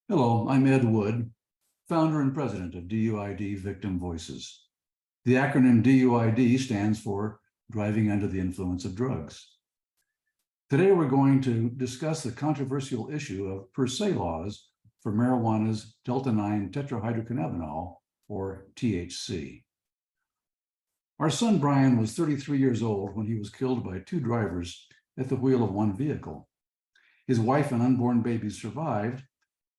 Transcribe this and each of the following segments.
Hello, I'm Ed Wood, founder and president of DUID Victim Voices. The acronym DUID stands for Driving Under the Influence of Drugs. Today, we're going to discuss the controversial issue of per se laws for marijuana's delta-9 tetrahydrocannabinol, or THC. Our son Brian was 33 years old when he was killed by two drivers at the wheel of one vehicle. His wife and unborn baby survived,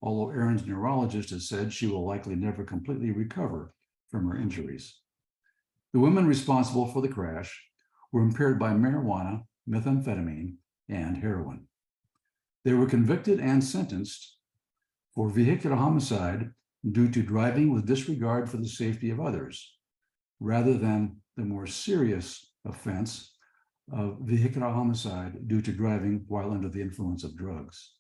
although Erin's neurologist has said she will likely never completely recover from her injuries. The women responsible for the crash were impaired by marijuana, methamphetamine, and heroin. They were convicted and sentenced for vehicular homicide due to driving with disregard for the safety of others, rather than the more serious offense of vehicular homicide due to driving while under the influence of drugs.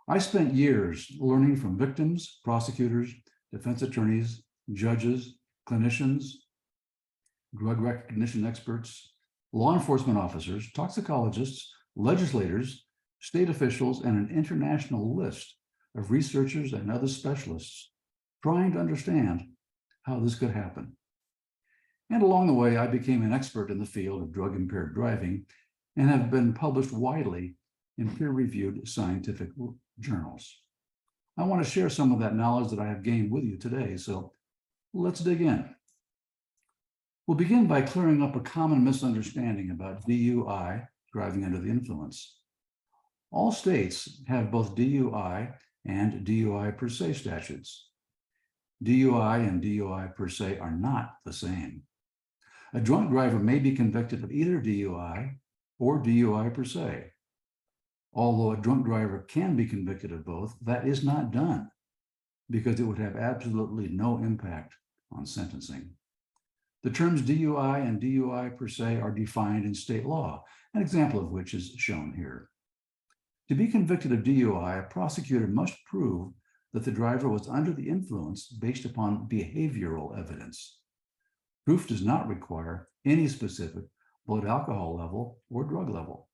I spent years learning from victims, prosecutors, defense attorneys, judges, clinicians, drug recognition experts, law enforcement officers, toxicologists, legislators, state officials, and an international list of researchers and other specialists trying to understand how this could happen. And along the way, I became an expert in the field of drug-impaired driving and have been published widely in peer-reviewed scientific journals. I want to share some of that knowledge that I have gained with you today, so let's dig in. We'll begin by clearing up a common misunderstanding about DUI, driving under the influence. All states have both DUI and DUI per se statutes. DUI and DUI per se are not the same. A drunk driver may be convicted of either DUI or DUI per se. Although a drunk driver can be convicted of both, that is not done because it would have absolutely no impact on sentencing. The terms DUI and DUI per se are defined in state law, an example of which is shown here. To be convicted of DUI, a prosecutor must prove that the driver was under the influence based upon behavioral evidence. Proof does not require any specific blood alcohol level or drug level.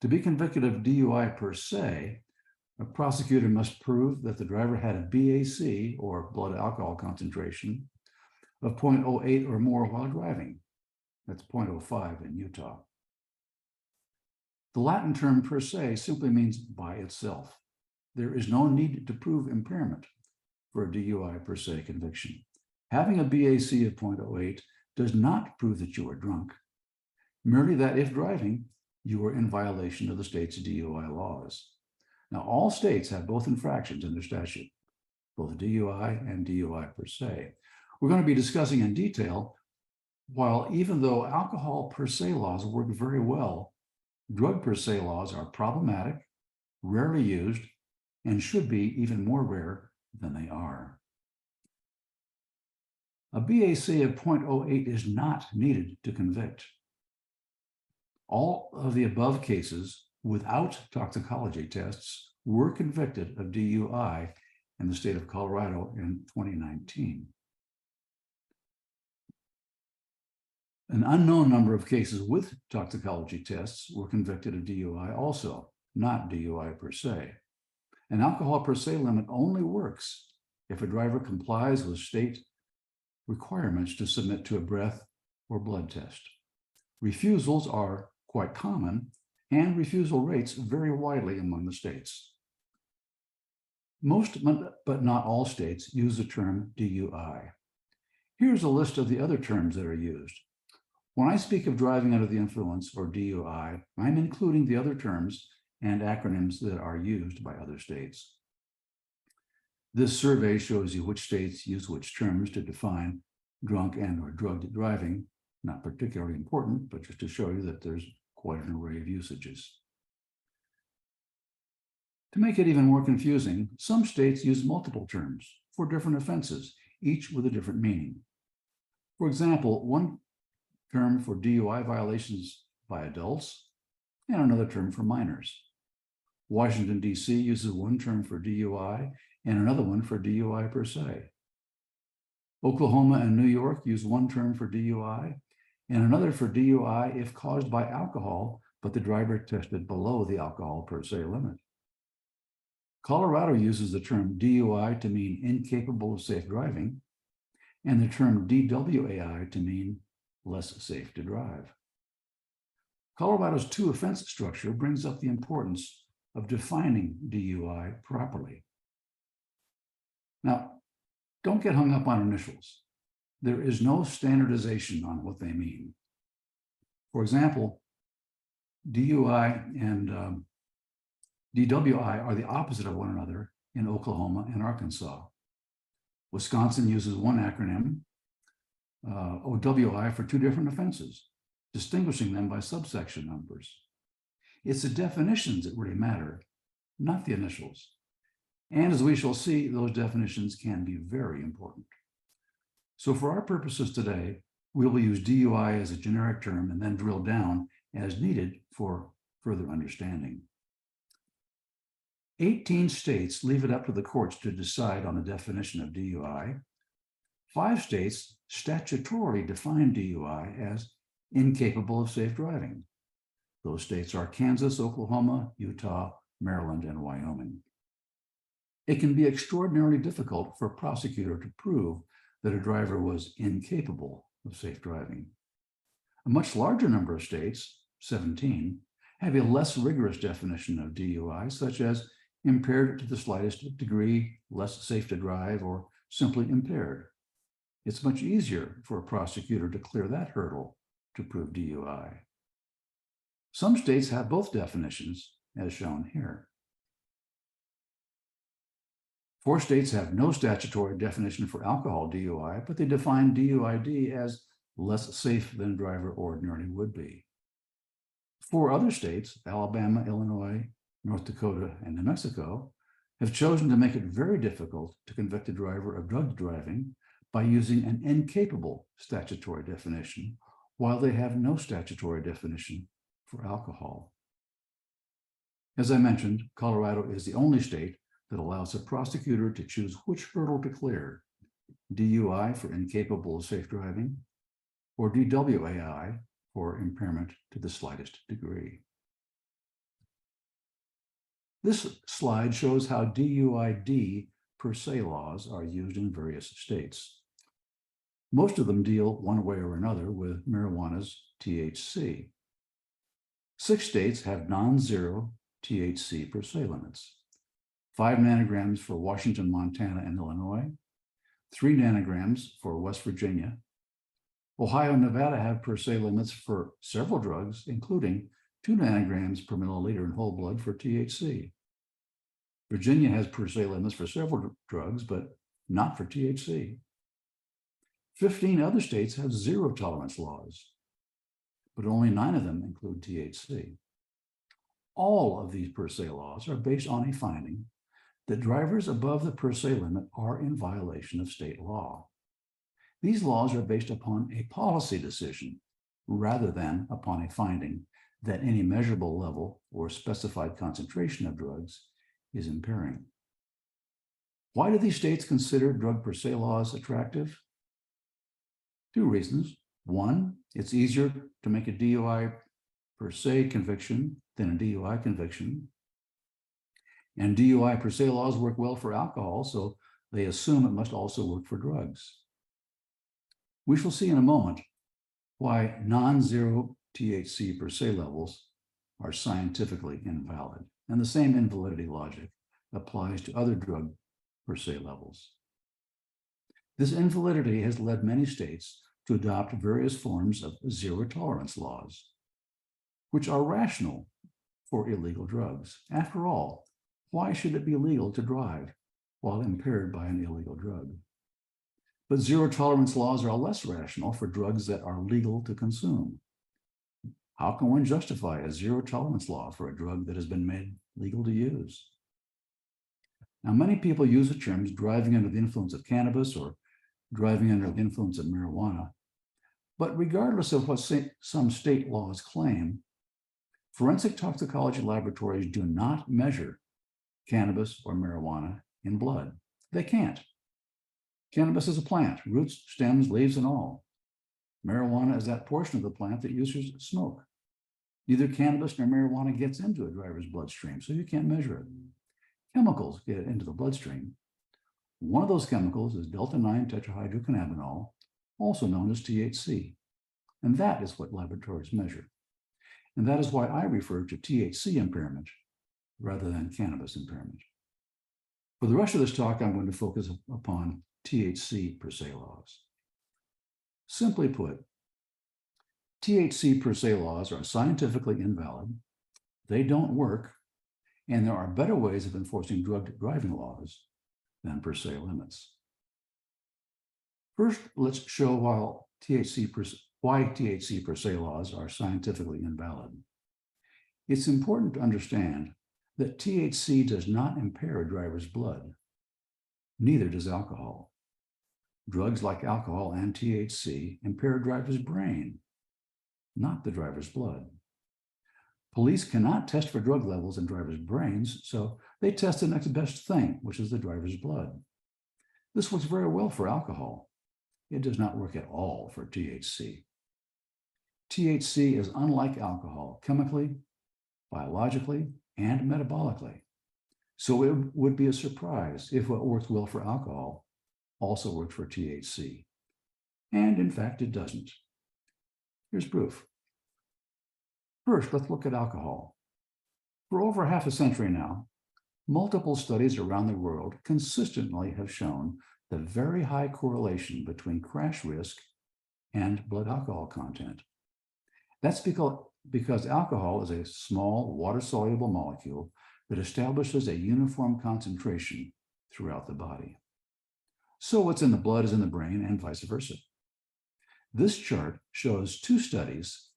To be convicted of DUI per se, a prosecutor must prove that the driver had a BAC, or blood alcohol concentration, of 0.08 or more while driving. That's 0.05 in Utah. The Latin term per se simply means by itself. There is no need to prove impairment for a DUI per se conviction. Having a BAC of 0.08 does not prove that you are drunk, merely that if driving, you are in violation of the state's DUI laws. Now, all states have both infractions in their statute, both DUI and DUI per se. We're going to be discussing in detail, while even though alcohol per se laws work very well, drug per se laws are problematic, rarely used, and should be even more rare than they are. A BAC of 0.08 is not needed to convict. All of the above cases without toxicology tests were convicted of DUI in the state of Colorado in 2019. An unknown number of cases with toxicology tests were convicted of DUI also, not DUI per se. An alcohol per se limit only works if a driver complies with state requirements to submit to a breath or blood test. Refusals are quite common, and refusal rates vary widely among the states. Most, but not all states, use the term DUI. Here's a list of the other terms that are used. When I speak of driving under the influence, or DUI, I'm including the other terms and acronyms that are used by other states. This survey shows you which states use which terms to define drunk and/or drugged driving. Not particularly important, but just to show you that there's quite an array of usages. To make it even more confusing, some states use multiple terms for different offenses, each with a different meaning. For example, one term for DUI violations by adults and another term for minors. Washington, D.C. uses one term for DUI and another one for DUI per se. Oklahoma and New York use one term for DUI and another for DUI if caused by alcohol, but the driver tested below the alcohol per se limit. Colorado uses the term DUI to mean incapable of safe driving, and the term DWAI to mean less safe to drive. Colorado's two offense structure brings up the importance of defining DUI properly. Now, don't get hung up on initials. There is no standardization on what they mean. For example, DUI and DWI are the opposite of one another in Oklahoma and Arkansas. Wisconsin uses one acronym, OWI, for two different offenses, distinguishing them by subsection numbers. It's the definitions that really matter, not the initials. And as we shall see, those definitions can be very important. So for our purposes today, we will use DUI as a generic term and then drill down as needed for further understanding. 18 states leave it up to the courts to decide on the definition of DUI. 5 states statutorily define DUI as incapable of safe driving. Those states are Kansas, Oklahoma, Utah, Maryland, and Wyoming. It can be extraordinarily difficult for a prosecutor to prove that a driver was incapable of safe driving. A much larger number of states, 17, have a less rigorous definition of DUI, such as impaired to the slightest degree, less safe to drive, or simply impaired. It's much easier for a prosecutor to clear that hurdle to prove DUI. Some states have both definitions, as shown here. 4 states have no statutory definition for alcohol DUI, but they define DUID as less safe than a driver ordinarily would be. 4 other states, Alabama, Illinois, North Dakota, and New Mexico, have chosen to make it very difficult to convict a driver of drug driving by using an incapable statutory definition, while they have no statutory definition for alcohol. As I mentioned, Colorado is the only state that allows a prosecutor to choose which hurdle to clear, DUI for incapable of safe driving, or DWAI for impairment to the slightest degree. This slide shows how DUID per se laws are used in various states. Most of them deal one way or another with marijuana's THC. 6 states have non-zero THC per se limits. 5 nanograms for Washington, Montana, and Illinois, 3 nanograms for West Virginia. Ohio and Nevada have per se limits for several drugs, including 2 nanograms per milliliter in whole blood for THC. Virginia has per se limits for several drugs, but not for THC. 15 other states have zero tolerance laws, but only 9 of them include THC. All of these per se laws are based on a finding that drivers above the per se limit are in violation of state law. These laws are based upon a policy decision rather than upon a finding that any measurable level or specified concentration of drugs is impairing. Why do these states consider drug per se laws attractive? 2 reasons. 1, it's easier to make a DUI per se conviction than a DUI conviction. And DUI per se laws work well for alcohol, so they assume it must also work for drugs. We shall see in a moment why non-zero THC per se levels are scientifically invalid, and the same invalidity logic applies to other drug per se levels. This invalidity has led many states to adopt various forms of zero tolerance laws, which are rational for illegal drugs. After all, why should it be legal to drive while impaired by an illegal drug? But zero tolerance laws are less rational for drugs that are legal to consume. How can one justify a zero tolerance law for a drug that has been made legal to use? Now, many people use the terms driving under the influence of cannabis or driving under the influence of marijuana. But regardless of what some state laws claim, forensic toxicology laboratories do not measure cannabis or marijuana in blood. They can't. Cannabis is a plant, roots, stems, leaves, and all. Marijuana is that portion of the plant that users smoke. Neither cannabis nor marijuana gets into a driver's bloodstream, so you can't measure it. chemicals get into the bloodstream. One of those chemicals is delta-9 tetrahydrocannabinol, also known as THC. And that is what laboratories measure. And that is why I refer to THC impairment rather than cannabis impairment. For the rest of this talk, I'm going to focus upon THC per se laws. Simply put, THC per se laws are scientifically invalid, they don't work, and there are better ways of enforcing drug driving laws than per se limits. First, let's show why THC per se laws are scientifically invalid. It's important to understand that THC does not impair a driver's blood. Neither does alcohol. Drugs like alcohol and THC impair a driver's brain, not the driver's blood. Police cannot test for drug levels in drivers' brains, so they test the next best thing, which is the driver's blood. This works very well for alcohol. It does not work at all for THC. THC is unlike alcohol chemically, biologically, and metabolically. So it would be a surprise if what works well for alcohol also works for THC. And in fact, it doesn't. Here's proof. First, let's look at alcohol. For over half a century now, multiple studies around the world consistently have shown the very high correlation between crash risk and blood alcohol content. That's because alcohol is a small water-soluble molecule that establishes a uniform concentration throughout the body. So what's in the blood is in the brain and vice versa. This chart shows two studies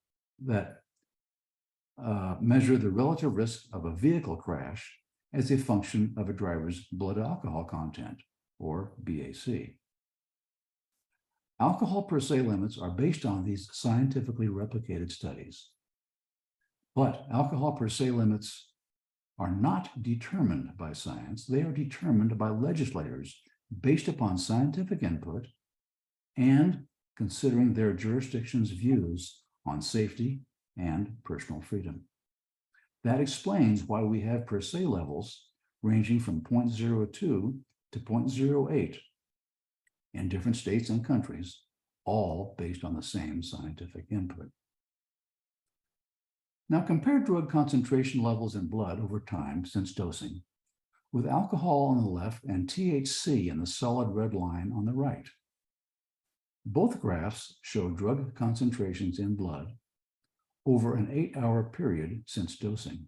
that measure the relative risk of a vehicle crash as a function of a driver's blood alcohol content, or BAC. Alcohol per se limits are based on these scientifically replicated studies. But alcohol per se limits are not determined by science. They are determined by legislators based upon scientific input and considering their jurisdiction's views on safety and personal freedom. That explains why we have per se levels ranging from 0.02 to 0.08 in different states and countries, all based on the same scientific input. Now compare drug concentration levels in blood over time since dosing, with alcohol on the left and THC in the solid red line on the right. Both graphs show drug concentrations in blood over an 8-hour period since dosing.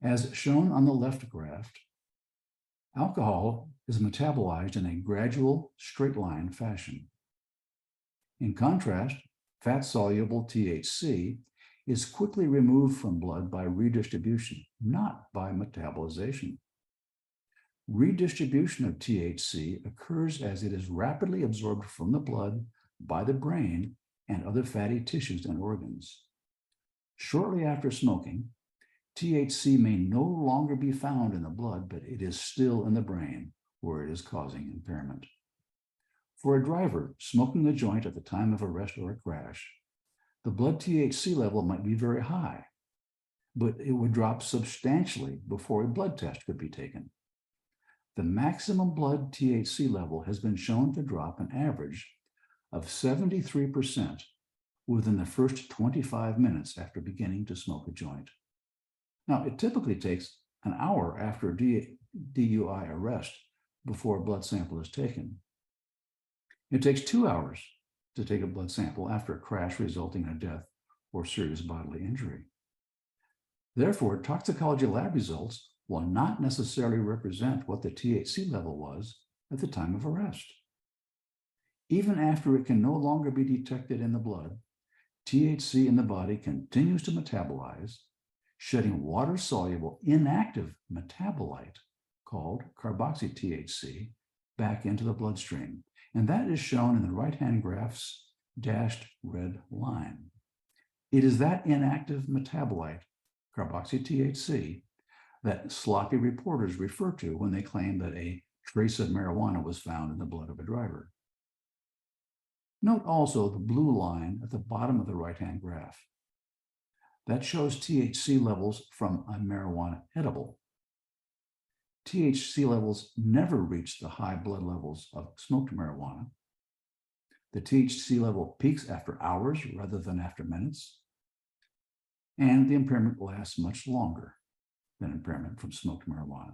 As shown on the left graph, alcohol is metabolized in a gradual, straight-line fashion. In contrast, fat-soluble THC is quickly removed from blood by redistribution, not by metabolization. Redistribution of THC occurs as it is rapidly absorbed from the blood by the brain and other fatty tissues and organs. Shortly after smoking, THC may no longer be found in the blood, but it is still in the brain where it is causing impairment. For a driver smoking a joint at the time of arrest or a crash, the blood THC level might be very high, but it would drop substantially before a blood test could be taken. The maximum blood THC level has been shown to drop an average of 73% within the first 25 minutes after beginning to smoke a joint. Now, it typically takes an hour after a DUI arrest before a blood sample is taken. It takes 2 hours to take a blood sample after a crash resulting in a death or serious bodily injury. Therefore, toxicology lab results will not necessarily represent what the THC level was at the time of arrest. Even after it can no longer be detected in the blood, THC in the body continues to metabolize, shedding water-soluble inactive metabolite called carboxy-THC back into the bloodstream. And that is shown in the right-hand graph's dashed red line. It is that inactive metabolite, carboxy-THC, that sloppy reporters refer to when they claim that a trace of marijuana was found in the blood of a driver. Note also the blue line at the bottom of the right-hand graph. That shows THC levels from a marijuana edible. THC levels never reach the high blood levels of smoked marijuana. The THC level peaks after hours rather than after minutes. And the impairment lasts much longer than impairment from smoked marijuana.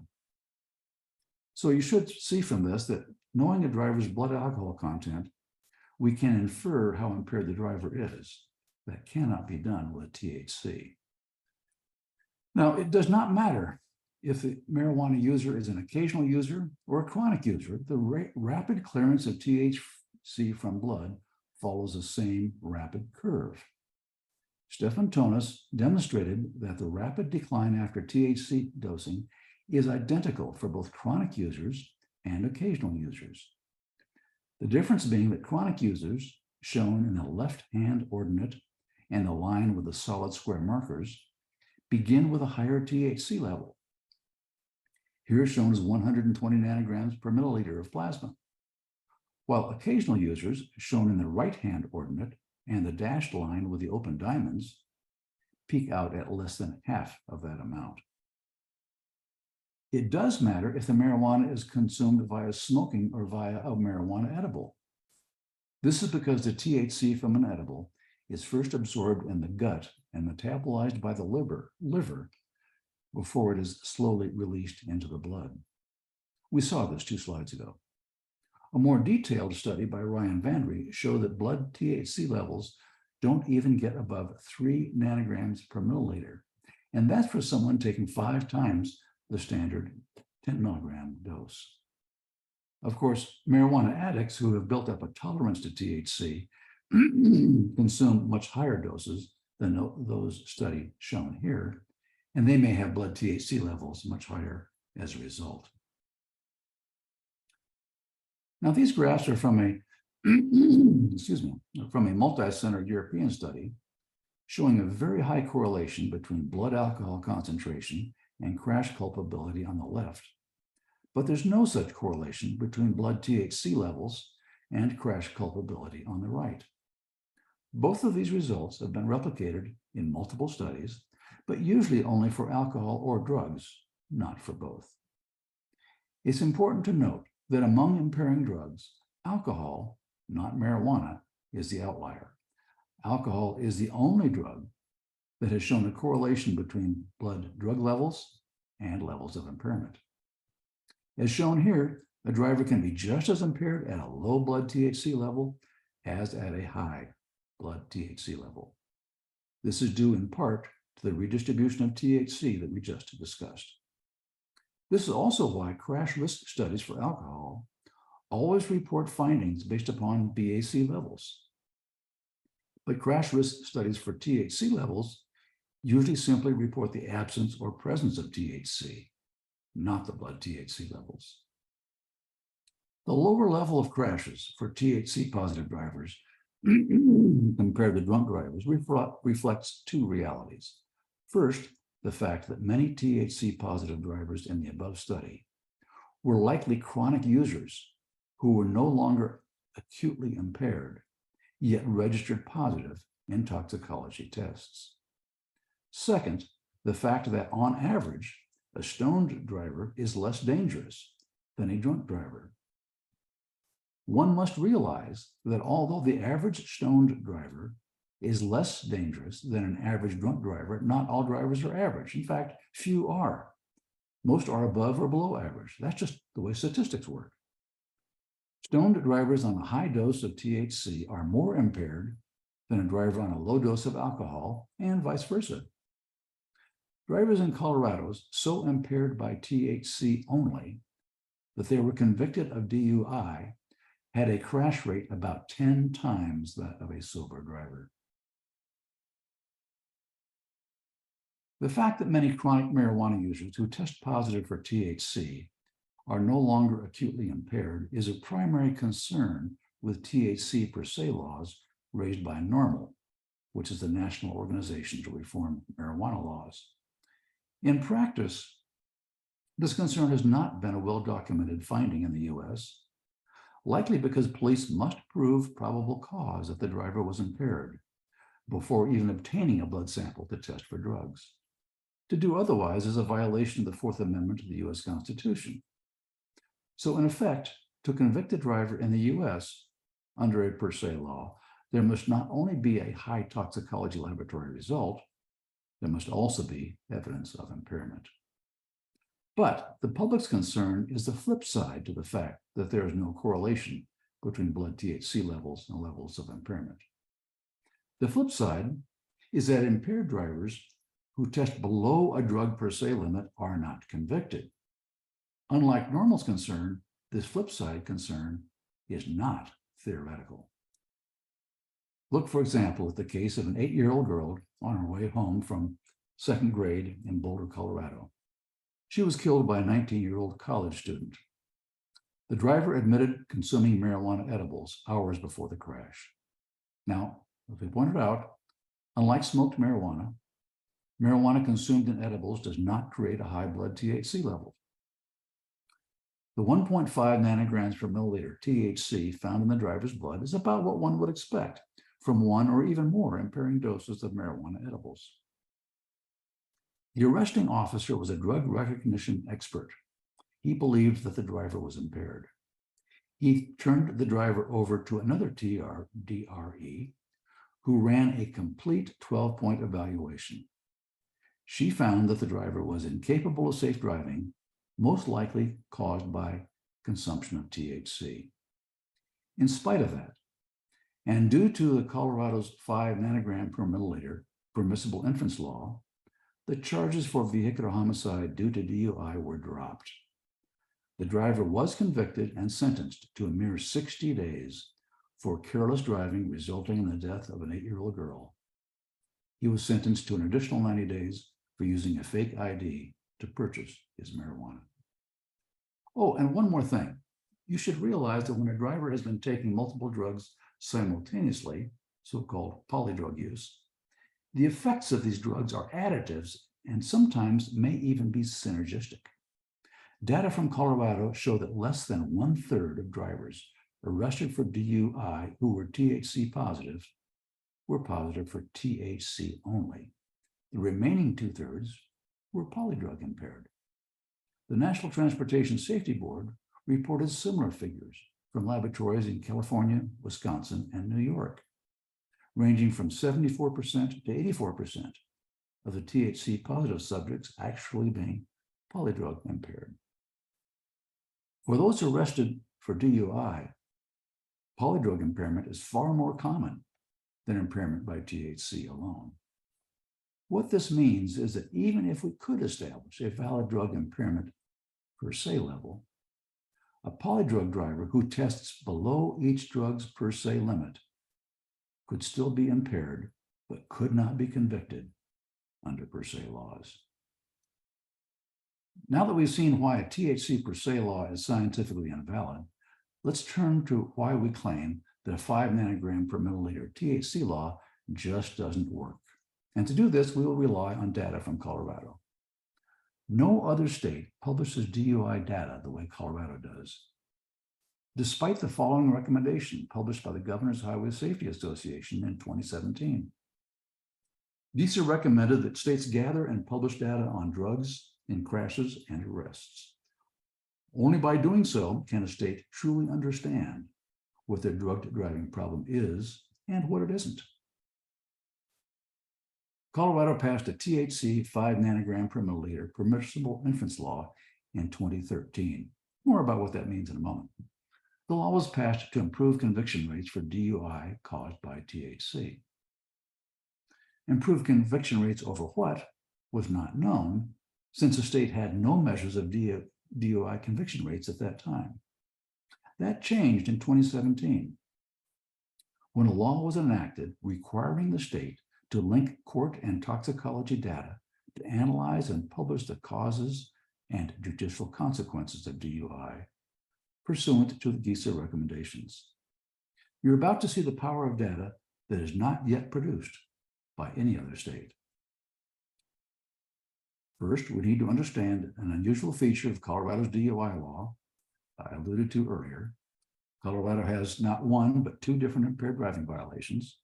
So you should see from this that knowing a driver's blood alcohol content, we can infer how impaired the driver is. That cannot be done with THC. Now, it does not matter if the marijuana user is an occasional user or a chronic user, the rapid clearance of THC from blood follows the same rapid curve. Stefan Tonis demonstrated that the rapid decline after THC dosing is identical for both chronic users and occasional users. The difference being that chronic users, shown in the left-hand ordinate and the line with the solid square markers, begin with a higher THC level. Here shown as 120 nanograms per milliliter of plasma, while occasional users, shown in the right-hand ordinate and the dashed line with the open diamonds, peak out at less than half of that amount. It does matter if the marijuana is consumed via smoking or via a marijuana edible. This is because the THC from an edible is first absorbed in the gut and metabolized by the liver before it is slowly released into the blood. We saw this 2 slides ago. A more detailed study by Ryan Vandry showed that blood THC levels don't even get above 3 nanograms per milliliter. And that's for someone taking 5 times the standard 10 milligram dose. Of course, marijuana addicts who have built up a tolerance to THC consume much higher doses than those studied shown here, and they may have blood THC levels much higher as a result. Now, these graphs are from a multi-centered European study showing a very high correlation between blood alcohol concentration and crash culpability on the left, but there's no such correlation between blood THC levels and crash culpability on the right. Both of these results have been replicated in multiple studies, but usually only for alcohol or drugs, not for both. It's important to note that among impairing drugs, alcohol, not marijuana, is the outlier. Alcohol is the only drug that has shown a correlation between blood drug levels and levels of impairment. As shown here, a driver can be just as impaired at a low blood THC level as at a high blood THC level. This is due in part to the redistribution of THC that we just discussed. This is also why crash risk studies for alcohol always report findings based upon BAC levels. But crash risk studies for THC levels usually simply report the absence or presence of THC, not the blood THC levels. The lower level of crashes for THC-positive drivers compared to drunk drivers reflects 2 realities. First, the fact that many THC-positive drivers in the above study were likely chronic users who were no longer acutely impaired, yet registered positive in toxicology tests. Second, the fact that on average, a stoned driver is less dangerous than a drunk driver. One must realize that although the average stoned driver is less dangerous than an average drunk driver, not all drivers are average. In fact, few are. Most are above or below average. That's just the way statistics work. Stoned drivers on a high dose of THC are more impaired than a driver on a low dose of alcohol, and vice versa. Drivers in Colorado so impaired by THC only that they were convicted of DUI had a crash rate about 10 times that of a sober driver. The fact that many chronic marijuana users who test positive for THC are no longer acutely impaired is a primary concern with THC per se laws raised by NORML, which is the National Organization to Reform Marijuana Laws. In practice, this concern has not been a well-documented finding in the US, likely because police must prove probable cause that the driver was impaired before even obtaining a blood sample to test for drugs. To do otherwise is a violation of the Fourth Amendment to the U.S. Constitution. So in effect, to convict a driver in the U.S. under a per se law, there must not only be a high toxicology laboratory result, there must also be evidence of impairment. But the public's concern is the flip side to the fact that there is no correlation between blood THC levels and levels of impairment. The flip side is that impaired drivers who test below a drug per se limit are not convicted. Unlike normal's concern, this flip side concern is not theoretical. Look, for example, at the case of an 8-year-old girl on her way home from second grade in Boulder, Colorado. She was killed by a 19-year-old college student. The driver admitted consuming marijuana edibles hours before the crash. Now, as we pointed out, unlike smoked marijuana, marijuana consumed in edibles does not create a high blood THC level. The 1.5 nanograms per milliliter THC found in the driver's blood is about what one would expect from one or even more impairing doses of marijuana edibles. The arresting officer was a drug recognition expert. He believed that the driver was impaired. He turned the driver over to another DRE who ran a complete 12-point evaluation. She found that the driver was incapable of safe driving, most likely caused by consumption of THC. In spite of that, and due to the Colorado's 5 nanogram per milliliter permissible inference law, the charges for vehicular homicide due to DUI were dropped. The driver was convicted and sentenced to a mere 60 days for careless driving resulting in the death of an 8-year-old girl. He was sentenced to an additional 90 days for using a fake ID to purchase his marijuana. Oh, and one more thing. You should realize that when a driver has been taking multiple drugs simultaneously, so-called polydrug use, the effects of these drugs are additives and sometimes may even be synergistic. Data from Colorado show that less than 1/3 of drivers arrested for DUI who were THC positive were positive for THC only. The remaining 2/3 were polydrug impaired. The National Transportation Safety Board reported similar figures from laboratories in California, Wisconsin, and New York, ranging from 74% to 84% of the THC positive subjects actually being polydrug impaired. For those arrested for DUI, polydrug impairment is far more common than impairment by THC alone. What this means is that even if we could establish a valid drug impairment per se level, a polydrug driver who tests below each drug's per se limit could still be impaired, but could not be convicted under per se laws. Now that we've seen why a THC per se law is scientifically invalid, let's turn to why we claim that a 5 nanogram per milliliter THC law just doesn't work. And to do this, we will rely on data from Colorado. No other state publishes DUI data the way Colorado does. Despite the following recommendation published by the Governor's Highway Safety Association in 2017. DISA recommended that states gather and publish data on drugs in crashes and arrests. Only by doing so can a state truly understand what their drug driving problem is and what it isn't. Colorado passed a THC 5 nanogram per milliliter permissible inference law in 2013. More about what that means in a moment. The law was passed to improve conviction rates for DUI caused by THC. Improved conviction rates over what was not known, since the state had no measures of DUI conviction rates at that time. That changed in 2017, when a law was enacted requiring the state to link court and toxicology data to analyze and publish the causes and judicial consequences of DUI, pursuant to the DISA recommendations. You're about to see the power of data that is not yet produced by any other state. First, we need to understand an unusual feature of Colorado's DUI law I alluded to earlier. Colorado has not one, but 2 different impaired driving violations.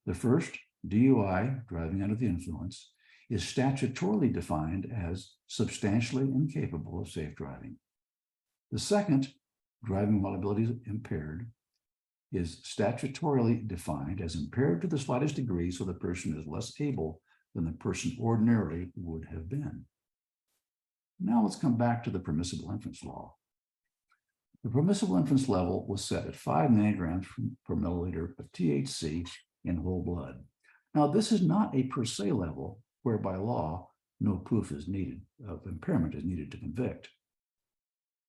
The first, DUI, driving under the influence, is statutorily defined as substantially incapable of safe driving. The second, driving while ability is impaired, is statutorily defined as impaired to the slightest degree, so the person is less able than the person ordinarily would have been. Now let's come back to the permissible inference law. The permissible inference level was set at 5 nanograms per milliliter of THC in whole blood. Now, this is not a per se level where by law no proof is needed of impairment is needed to convict.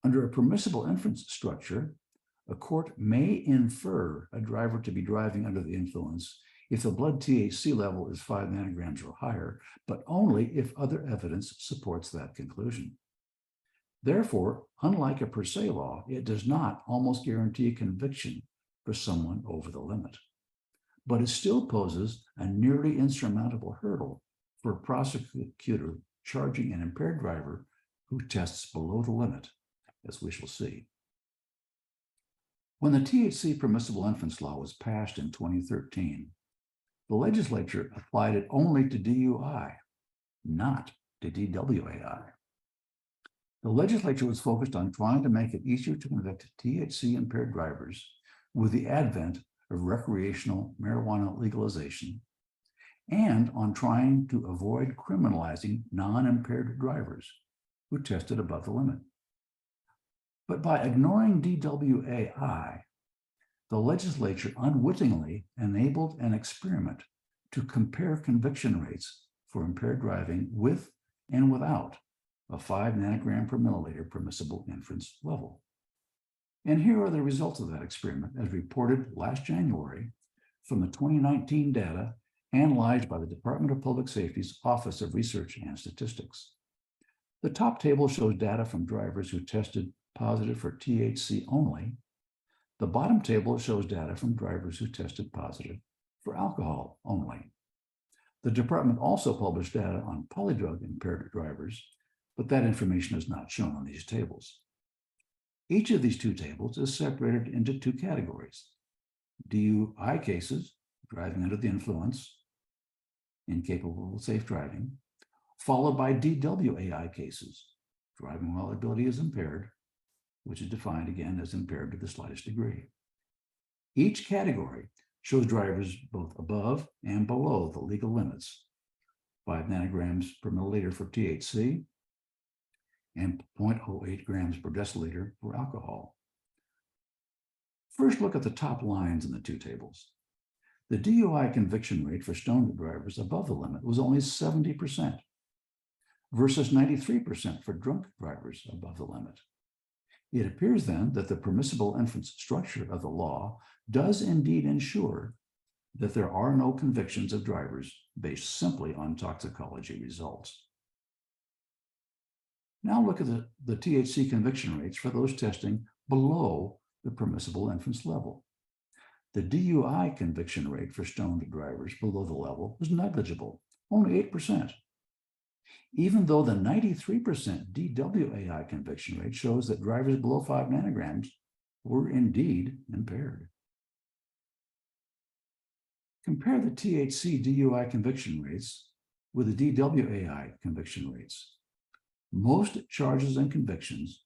Under a permissible inference structure, a court may infer a driver to be driving under the influence if the blood THC level is 5 nanograms or higher, but only if other evidence supports that conclusion. Therefore, unlike a per se law, it does not almost guarantee a conviction for someone over the limit, but it still poses a nearly insurmountable hurdle for a prosecutor charging an impaired driver who tests below the limit, as we shall see. When the THC permissible inference law was passed in 2013, the legislature applied it only to DUI, not to DWAI. The legislature was focused on trying to make it easier to convict THC impaired drivers with the advent of recreational marijuana legalization, and on trying to avoid criminalizing non-impaired drivers who tested above the limit. But by ignoring DWAI, the legislature unwittingly enabled an experiment to compare conviction rates for impaired driving with and without a 5 nanogram per milliliter permissible inference level. And here are the results of that experiment as reported last January from the 2019 data analyzed by the Department of Public Safety's Office of Research and Statistics. The top table shows data from drivers who tested positive for THC only. The bottom table shows data from drivers who tested positive for alcohol only. The department also published data on polydrug impaired drivers, but that information is not shown on these tables. Each of these two tables is separated into two categories: DUI cases, driving under the influence, incapable of safe driving, followed by DWAI cases, driving while ability is impaired, which is defined again as impaired to the slightest degree. Each category shows drivers both above and below the legal limits, 5 nanograms per milliliter for THC and 0.08 grams per deciliter for alcohol. First, look at the top lines in the two tables. The DUI conviction rate for stoned drivers above the limit was only 70% versus 93% for drunk drivers above the limit. It appears then that the permissible inference structure of the law does indeed ensure that there are no convictions of drivers based simply on toxicology results. Now look at the THC conviction rates for those testing below the permissible inference level. The DUI conviction rate for stoned drivers below the level was negligible, only 8%, even though the 93% DWAI conviction rate shows that drivers below 5 nanograms were indeed impaired. Compare the THC DUI conviction rates with the DWAI conviction rates. Most charges and convictions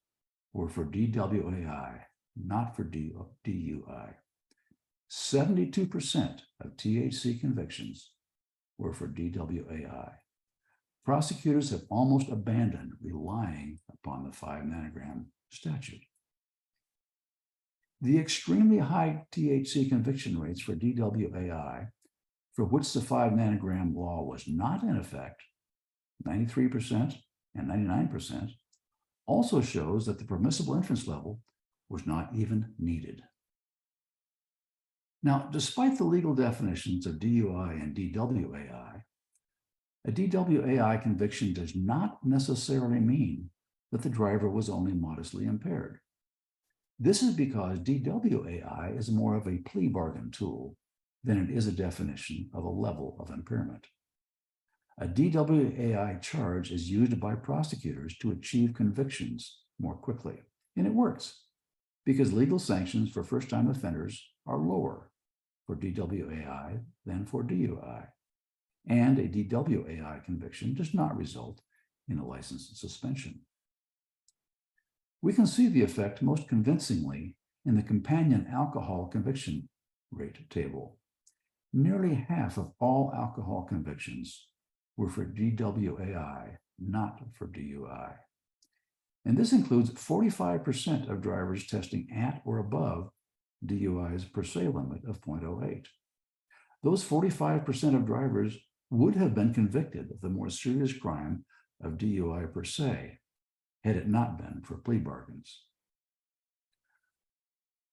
were for DWAI, not for DUI. 72% of THC convictions were for DWAI. Prosecutors have almost abandoned relying upon the 5 nanogram statute. The extremely high THC conviction rates for DWAI, for which the 5 nanogram law was not in effect, 93% and 99%, also shows that the permissible inference level was not even needed. Now, despite the legal definitions of DUI and DWAI, a DWAI conviction does not necessarily mean that the driver was only modestly impaired. This is because DWAI is more of a plea bargain tool than it is a definition of a level of impairment. A DWAI charge is used by prosecutors to achieve convictions more quickly, and it works because legal sanctions for first-time offenders are lower for DWAI than for DUI. and a DWI conviction does not result in a license suspension. We can see the effect most convincingly in the companion alcohol conviction rate table. Nearly half of all alcohol convictions were for DWAI, not for DUI. And this includes 45% of drivers testing at or above DUI's per se limit of 0.08. Those 45% of drivers would have been convicted of the more serious crime of DUI per se, had it not been for plea bargains.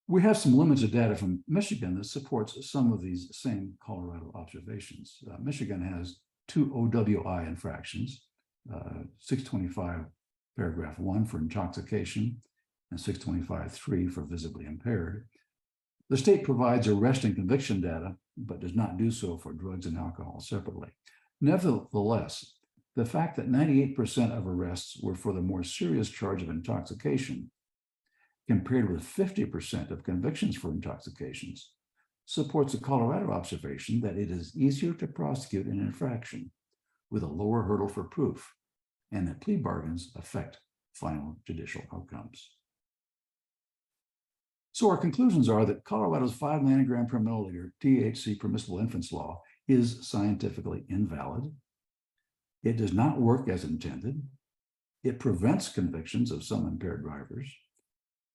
We have some limited data from Michigan that supports some of these same Colorado observations. Michigan has 2 OWI infractions, 625 paragraph 1 for intoxication and 625.3 for visibly impaired. The state provides arrest and conviction data, but does not do so for drugs and alcohol separately. Nevertheless, the fact that 98% of arrests were for the more serious charge of intoxication, compared with 50% of convictions for intoxications, supports a Colorado observation that it is easier to prosecute an infraction with a lower hurdle for proof, and that plea bargains affect final judicial outcomes. So our conclusions are that Colorado's 5 nanogram per milliliter THC permissible inference law is scientifically invalid. It does not work as intended. It prevents convictions of some impaired drivers.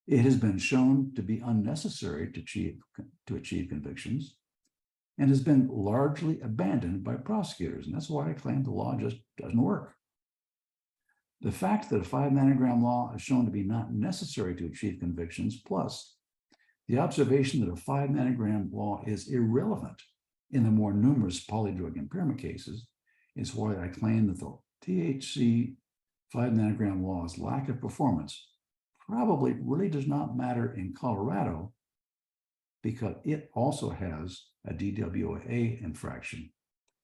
It has been shown to be unnecessary to achieve convictions, and has been largely abandoned by prosecutors. And that's why I claim the law just doesn't work. The fact that a 5 nanogram law is shown to be not necessary to achieve convictions, plus the observation that a 5 nanogram law is irrelevant in the more numerous polydrug impairment cases, is why I claim that the THC 5 nanogram law's lack of performance probably really does not matter in Colorado, because it also has a DWA infraction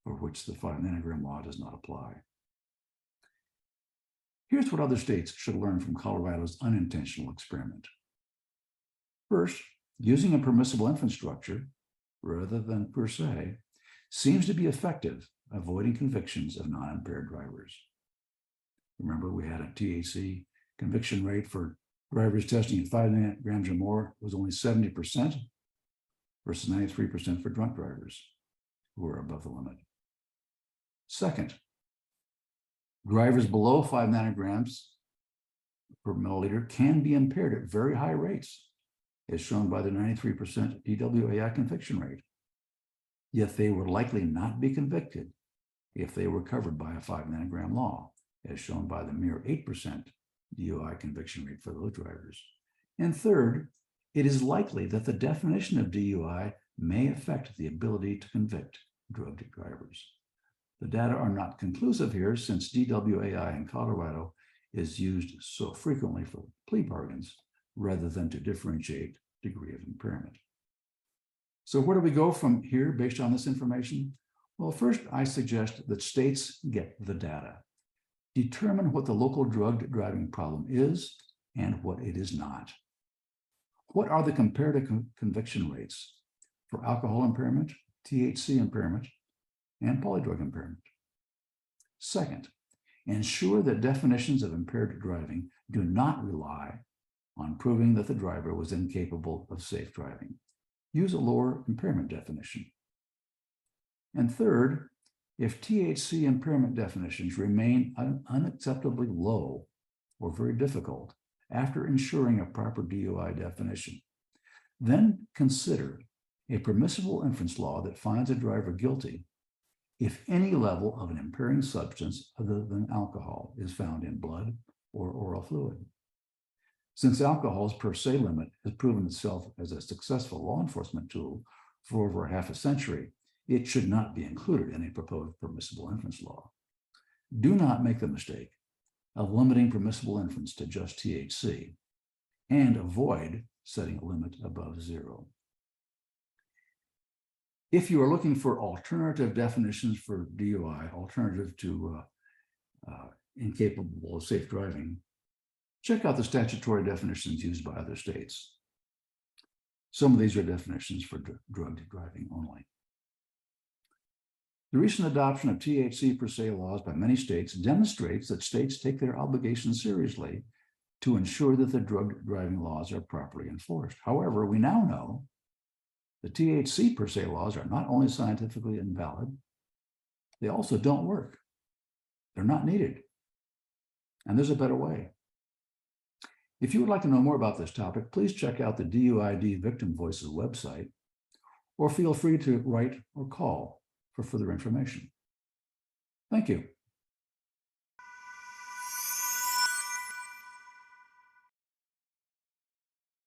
for which the 5 nanogram law does not apply. Here's what other states should learn from Colorado's unintentional experiment. First, using a permissible inference structure rather than per se seems to be effective, avoiding convictions of non-impaired drivers. Remember, we had a THC conviction rate for drivers testing at 5 grams or more was only 70% versus 93% for drunk drivers who are above the limit. Second, drivers below 5 nanograms per milliliter can be impaired at very high rates, as shown by the 93% DWAI conviction rate. Yet they would likely not be convicted if they were covered by a 5 nanogram law, as shown by the mere 8% DUI conviction rate for those drivers. And third, it is likely that the definition of DUI may affect the ability to convict drugged drivers. The data are not conclusive here, since DWAI in Colorado is used so frequently for plea bargains rather than to differentiate degree of impairment. So where do we go from here based on this information? Well, first, I suggest that states get the data, determine what the local drug driving problem is and what it is not. What are the comparative conviction rates for alcohol impairment, THC impairment, and polydrug impairment? Second, ensure that definitions of impaired driving do not rely on proving that the driver was incapable of safe driving. Use a lower impairment definition. And third, if THC impairment definitions remain unacceptably low or very difficult after ensuring a proper DUI definition, then consider a permissible inference law that finds a driver guilty if any level of an impairing substance other than alcohol is found in blood or oral fluid. Since alcohol's per se limit has proven itself as a successful law enforcement tool for over half a century, it should not be included in a proposed permissible inference law. Do not make the mistake of limiting permissible inference to just THC, and avoid setting a limit above 0. If you are looking for alternative definitions for DUI, alternative to incapable of safe driving, check out the statutory definitions used by other states. Some of these are definitions for drugged driving only. The recent adoption of THC per se laws by many states demonstrates that states take their obligations seriously to ensure that the drug driving laws are properly enforced. However, we now know the THC per se laws are not only scientifically invalid, they also don't work. They're not needed. And there's a better way. If you would like to know more about this topic, please check out the DUID Victim Voices website, or feel free to write or call for further information. Thank you.